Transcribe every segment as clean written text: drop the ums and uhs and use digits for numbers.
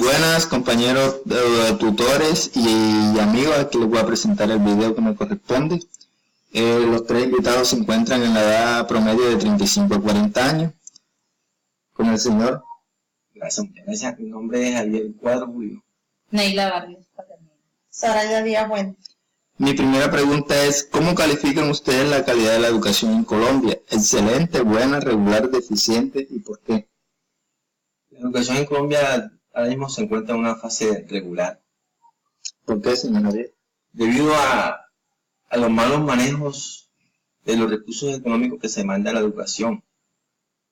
Buenas compañeros tutores y amigos, aquí les voy a presentar el video que me corresponde. Los tres invitados se encuentran en la edad promedio de 35 a 40 años. Con el señor. Gracias, muchas gracias. Mi nombre es Javier Cuadro Julio. Neila Barrios. Soraya Díaz Bueno. Mi primera pregunta es, ¿cómo califican ustedes la calidad de la educación en Colombia? ¿Excelente, buena, regular, deficiente y por qué? La educación en Colombia ahora mismo se encuentra en una fase regular. ¿Por qué, señor Javier? Debido a los malos manejos de los recursos económicos que se manda a la educación.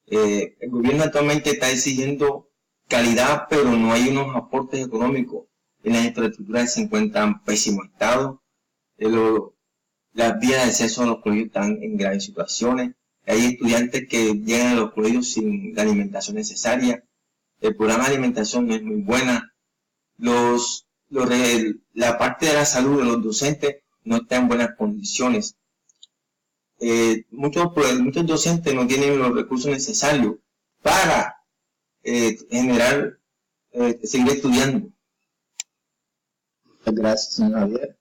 El gobierno actualmente está exigiendo calidad, pero no hay unos aportes económicos. En las infraestructuras se encuentran en pésimo estado. Las vías de acceso a los colegios están en graves situaciones. Hay estudiantes que llegan a los colegios sin la alimentación necesaria. El programa de alimentación no es muy buena. La parte de la salud de los docentes no está en buenas condiciones. Muchos docentes no tienen los recursos necesarios para seguir estudiando. Gracias, señor Javier.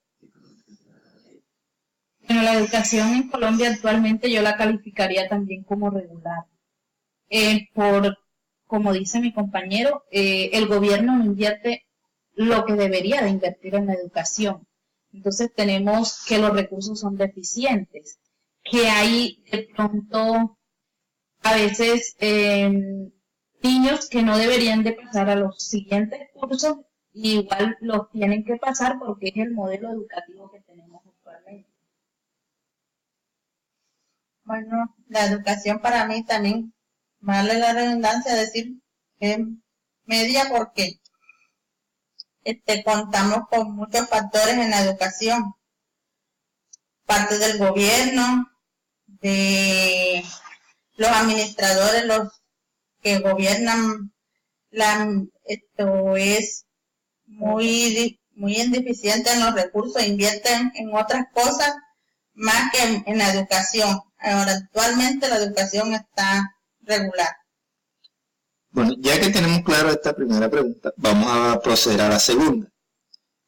Bueno, la educación en Colombia actualmente yo la calificaría también como regular. Como dice mi compañero, el gobierno no invierte lo que debería de invertir en la educación. Entonces tenemos que los recursos son deficientes, que hay de pronto a veces niños que no deberían de pasar a los siguientes cursos, y igual los tienen que pasar porque es el modelo educativo que tenemos actualmente. Bueno, la educación para mí también, vale la redundancia decir que es media porque contamos con muchos factores en la educación, parte del gobierno, de los administradores, los que gobiernan, esto es muy indeficiente en los recursos, invierten en otras cosas más que en la educación. Ahora, actualmente la educación está regular. Bueno, ya que tenemos claro esta primera pregunta, vamos a proceder a la segunda.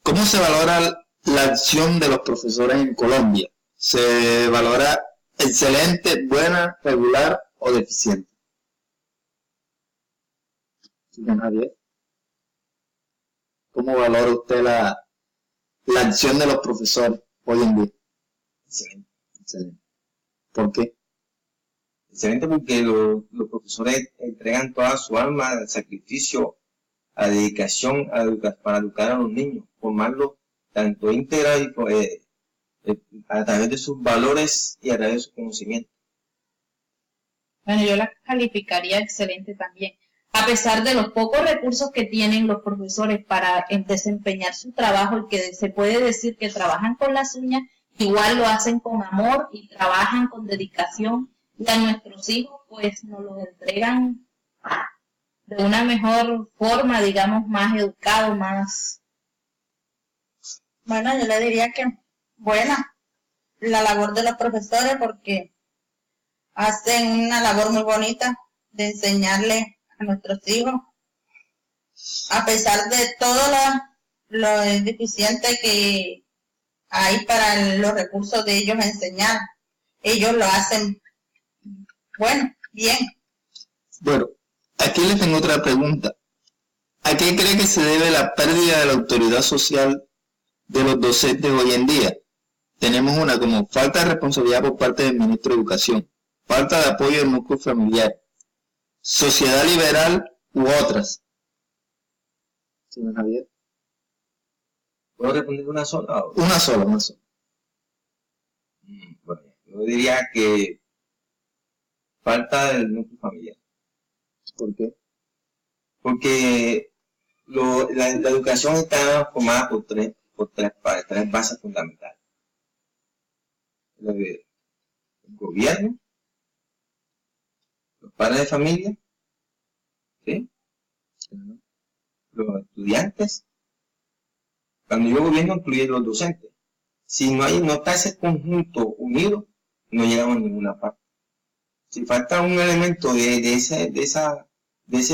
¿Cómo se valora la acción de los profesores en Colombia? ¿Se valora excelente, buena, regular o deficiente? Señor Javier, ¿cómo valora usted la acción de los profesores hoy en día? Excelente. Excelente. ¿Por qué? Excelente porque los profesores entregan toda su alma al sacrificio, a la dedicación para educar a los niños, formarlos tanto íntegra y a través de sus valores y a través de su conocimiento. Bueno, yo la calificaría excelente también. A pesar de los pocos recursos que tienen los profesores para desempeñar su trabajo, y que se puede decir que trabajan con las uñas, igual lo hacen con amor y trabajan con dedicación, y a nuestros hijos pues nos los entregan de una mejor forma, digamos, más educado, más... Bueno, yo le diría que buena la labor de los profesores porque hacen una labor muy bonita de enseñarle a nuestros hijos, a pesar de todo lo deficiente que hay para los recursos de ellos enseñar. Ellos lo hacen, bueno, bien. Bueno, aquí les tengo otra pregunta. ¿A qué cree que se debe la pérdida de la autoridad social de los docentes hoy en día? Tenemos una como falta de responsabilidad por parte del ministro de Educación, falta de apoyo del núcleo familiar, sociedad liberal u otras. Señor Javier. ¿Puedo responder una sola? Una sola. Bueno, yo diría que falta del núcleo familiar. ¿Por qué? Porque la educación está formada por tres bases fundamentales. El gobierno, los padres de familia, ¿sí? Los estudiantes. Cuando yo gobierno incluye los docentes. Si no está ese conjunto unido, no llegamos a ninguna parte. Si falta un elemento de ese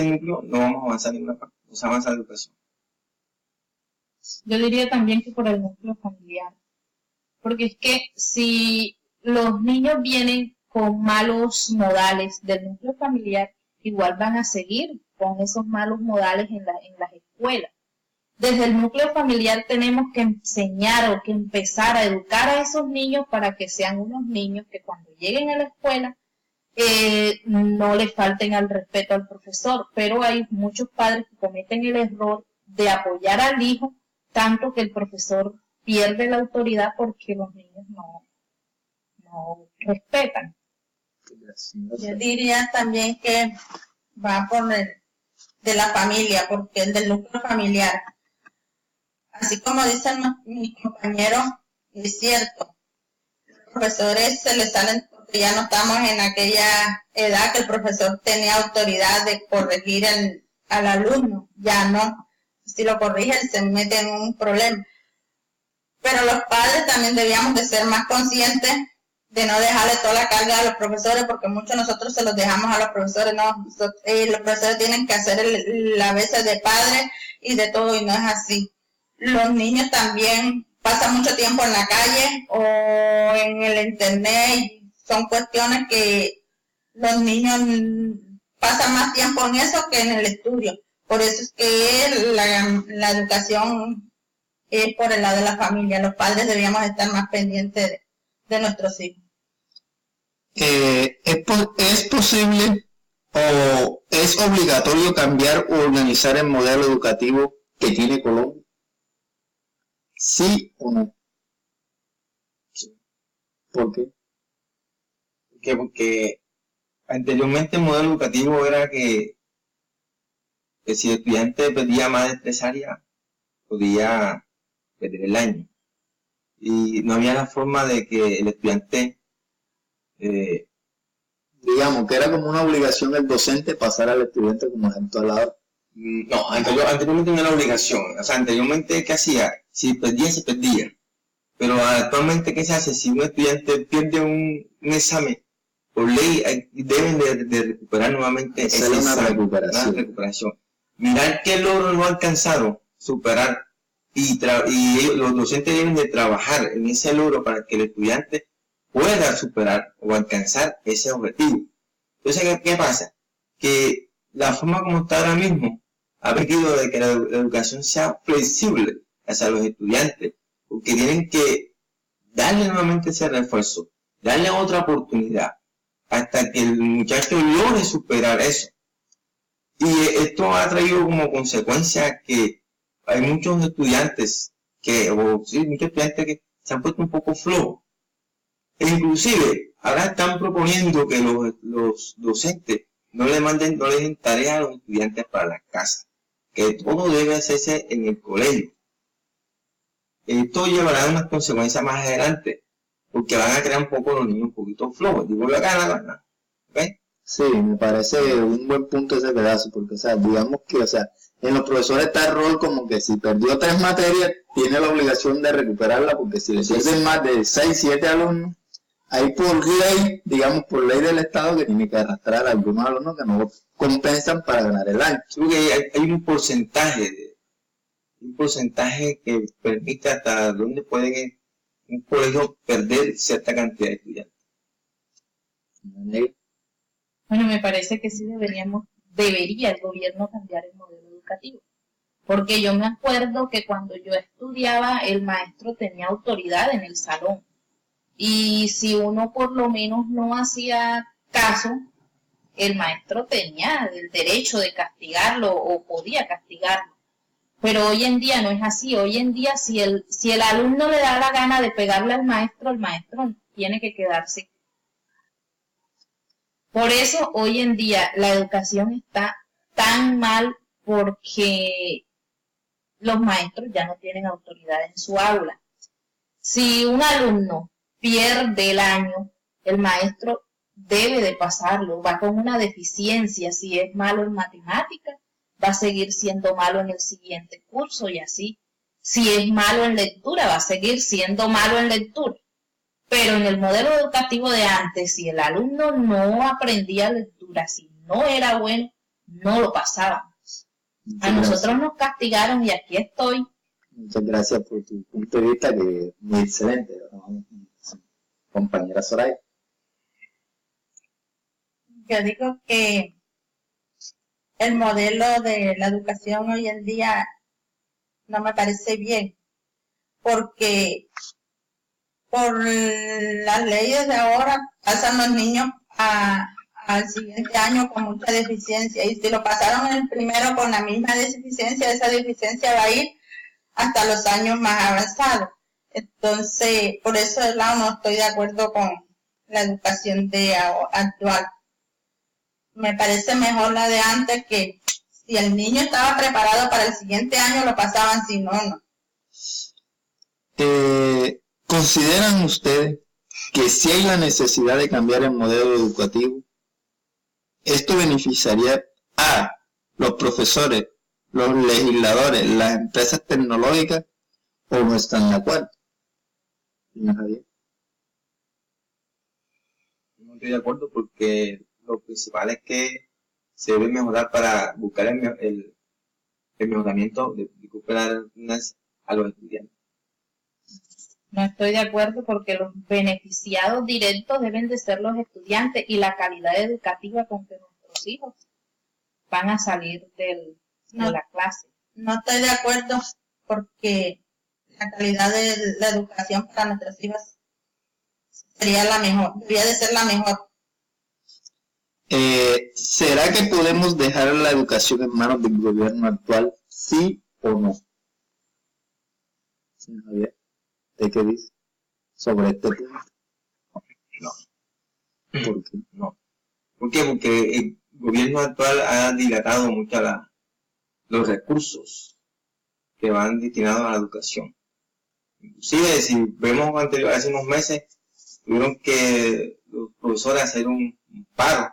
núcleo, no vamos a avanzar en ninguna parte, no se avanza la educación. Yo diría también que por el núcleo familiar. Porque es que si los niños vienen con malos modales del núcleo familiar, igual van a seguir con esos malos modales en las escuelas. Desde el núcleo familiar tenemos que enseñar o que empezar a educar a esos niños para que sean unos niños que cuando lleguen a la escuela no le falten al respeto al profesor. Pero hay muchos padres que cometen el error de apoyar al hijo tanto que el profesor pierde la autoridad porque los niños no respetan. Yo diría también que va por el de la familia, porque el del núcleo familiar. Así como dicen mis compañeros, es cierto, los profesores se les salen porque ya no estamos en aquella edad que el profesor tenía autoridad de corregir al alumno, ya no. Si lo corrigen se mete en un problema. Pero los padres también debíamos de ser más conscientes de no dejarle toda la carga a los profesores, porque muchos nosotros se los dejamos a los profesores, no, los profesores tienen que hacer la veces de padre y de todo, y no es así. Los niños también pasan mucho tiempo en la calle o en el internet, y son cuestiones que los niños pasan más tiempo en eso que en el estudio. Por eso es que la educación es por el lado de la familia. Los padres deberíamos estar más pendientes de nuestros hijos. ¿Es posible o es obligatorio cambiar o organizar el modelo educativo que tiene Colombia? ¿Sí o no? Sí. ¿Por qué? Porque anteriormente el modelo educativo era que si el estudiante perdía más de 3 áreas, podía perder el año. Y no había la forma de que el estudiante, digamos, que era como una obligación del docente pasar al estudiante como ejemplo al lado. No, anteriormente no era obligación. O sea, anteriormente, ¿qué hacía? Si perdía, se perdía. Pero actualmente, ¿qué se hace? Si un estudiante pierde un examen, por ley deben de recuperar nuevamente ese examen, una recuperación. Mirar qué logro no alcanzaron, superar. Y los docentes deben de trabajar en ese logro para que el estudiante pueda superar o alcanzar ese objetivo. Entonces, ¿qué pasa? Que la forma como está ahora mismo ha permitido de que la educación sea flexible hacia los estudiantes, porque tienen que darle nuevamente ese refuerzo, darle otra oportunidad, hasta que el muchacho logre superar eso. Y esto ha traído como consecuencia que hay muchos estudiantes muchos estudiantes que se han puesto un poco flojos. E inclusive, ahora están proponiendo que los docentes no le den tareas a los estudiantes para las casas, que todo debe hacerse en el colegio. Esto llevará a unas consecuencias más adelante, porque van a crear un poco los niños un poquito flojos. Digo, ¿verdad? ¿Okay? Sí, me parece un buen punto ese pedazo, porque, o sea, digamos que, o sea, en los profesores está el rol como que si perdió 3 materias, tiene la obligación de recuperarla, porque si le pierden más de 6, 7 alumnos, hay por ley, digamos, por ley del Estado, que tiene que arrastrar a algunos alumnos que no compensan para ganar el año. Creo que hay un porcentaje que permite hasta dónde puede un colegio perder cierta cantidad de estudiantes. Bueno, me parece que sí debería el gobierno cambiar el modelo educativo. Porque yo me acuerdo que cuando yo estudiaba, el maestro tenía autoridad en el salón. Y si uno por lo menos no hacía caso, el maestro tenía el derecho de castigarlo o podía castigarlo. Pero hoy en día no es así. Hoy en día, si el alumno le da la gana de pegarle al maestro, el maestro tiene que quedarse. Por eso hoy en día la educación está tan mal, porque los maestros ya no tienen autoridad en su aula. Si un alumno pierde el año, el maestro debe de pasarlo, va con una deficiencia. Si es malo en matemáticas, va a seguir siendo malo en el siguiente curso y así. Si es malo en lectura, va a seguir siendo malo en lectura. Pero en el modelo educativo de antes, si el alumno no aprendía lectura, si no era bueno, no lo pasábamos. A nosotros nos castigaron y aquí estoy. Muchas gracias por tu punto de vista, que es muy excelente, ¿no? Compañera Soraya. Yo digo que el modelo de la educación hoy en día no me parece bien, porque por las leyes de ahora pasan los niños al siguiente año con mucha deficiencia, y si lo pasaron el primero con la misma deficiencia, esa deficiencia va a ir hasta los años más avanzados. Entonces, por ese lado no estoy de acuerdo con la educación actual. Me parece mejor la de antes, que si el niño estaba preparado para el siguiente año lo pasaban, si no, no. ¿Consideran ustedes que si hay la necesidad de cambiar el modelo educativo, esto beneficiaría a los profesores, los legisladores, las empresas tecnológicas, o no están de acuerdo? Señor Javier. No estoy de acuerdo, porque lo principal es que se debe mejorar para buscar el mejoramiento de recuperar a los estudiantes. No estoy de acuerdo, porque los beneficiados directos deben de ser los estudiantes y la calidad educativa con que nuestros hijos van a salir de la clase. No estoy de acuerdo, porque la calidad de la educación para nuestros hijos sería la mejor, debería de ser la mejor. ¿Será que podemos dejar la educación en manos del gobierno actual, sí o no? Señor Javier, ¿usted qué dice sobre este punto? No. ¿Por qué? No. ¿Por qué? Porque el gobierno actual ha dilatado mucho los recursos que van destinados a la educación. Inclusive, si vemos hace unos meses, tuvieron que los profesores hacer un paro,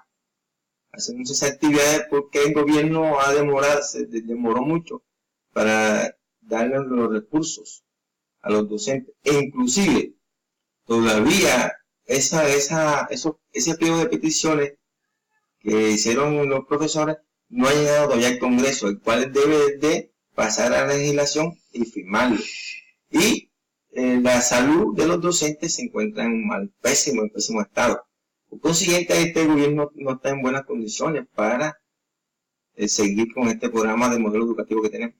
hacer muchas actividades, porque el gobierno se demoró mucho para darle los recursos a los docentes. E inclusive, todavía ese pliego de peticiones que hicieron los profesores no ha llegado todavía al Congreso, el cual debe de pasar a la legislación y firmarlo. Y la salud de los docentes se encuentra en pésimo estado. Por consiguiente, este gobierno no está en buenas condiciones para seguir con este programa de modelo educativo que tenemos.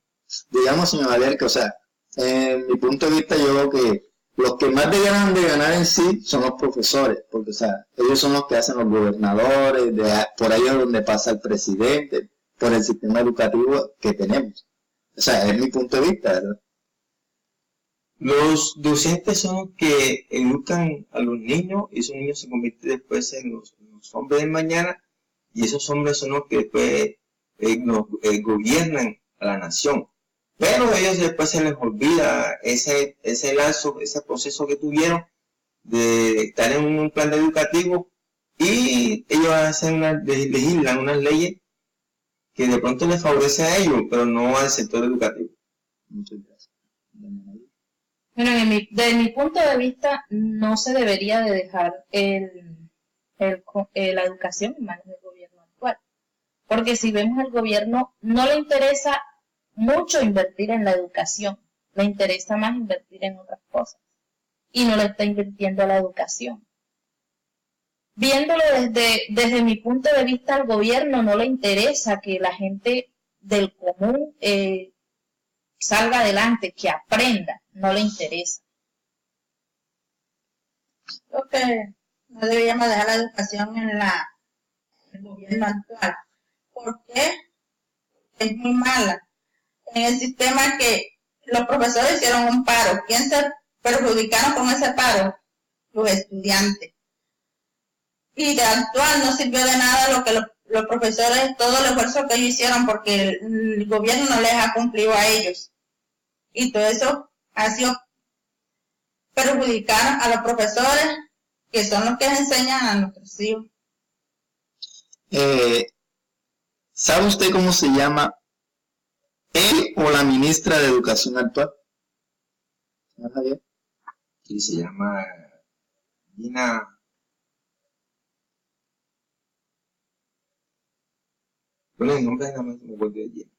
Digamos, señor Javier, que, o sea, en mi punto de vista, yo creo que los que más deberían de ganar en sí son los profesores, porque, o sea, ellos son los que hacen los gobernadores, por ahí es donde pasa el presidente, por el sistema educativo que tenemos. O sea, es mi punto de vista, ¿verdad? Los docentes son los que educan a los niños, y esos niños se convierten después en los hombres de mañana, y esos hombres son los que después gobiernan a la nación. Pero a ellos después se les olvida ese lazo, ese proceso que tuvieron de estar en un plan educativo, y ellos legislan unas leyes que de pronto les favorecen a ellos, pero no al sector educativo. Muchas gracias. Bueno, desde mi punto de vista, no se debería de dejar la educación en manos del gobierno actual. Porque si vemos al gobierno, no le interesa mucho invertir en la educación, le interesa más invertir en otras cosas. Y no le está invirtiendo a la educación. Viéndolo desde mi punto de vista, al gobierno no le interesa que la gente del común salga adelante, que aprenda, no le interesa. Creo que no deberíamos dejar la educación en el gobierno actual. ¿Por qué? Es muy mala. En el sistema que los profesores hicieron un paro, ¿quién se perjudicaron con ese paro? Los estudiantes. Y de actual no sirvió de nada lo que los profesores, todo el esfuerzo que ellos hicieron, porque el gobierno no les ha cumplido a ellos. Y todo eso ha sido perjudicar a los profesores, que son los que enseñan a nuestros hijos. ¿Sabe usted cómo se llama él o la ministra de Educación actual? ¿Señor Javier? Sí, se llama Gina. Bueno, el nombre nada más me vuelve de Gina.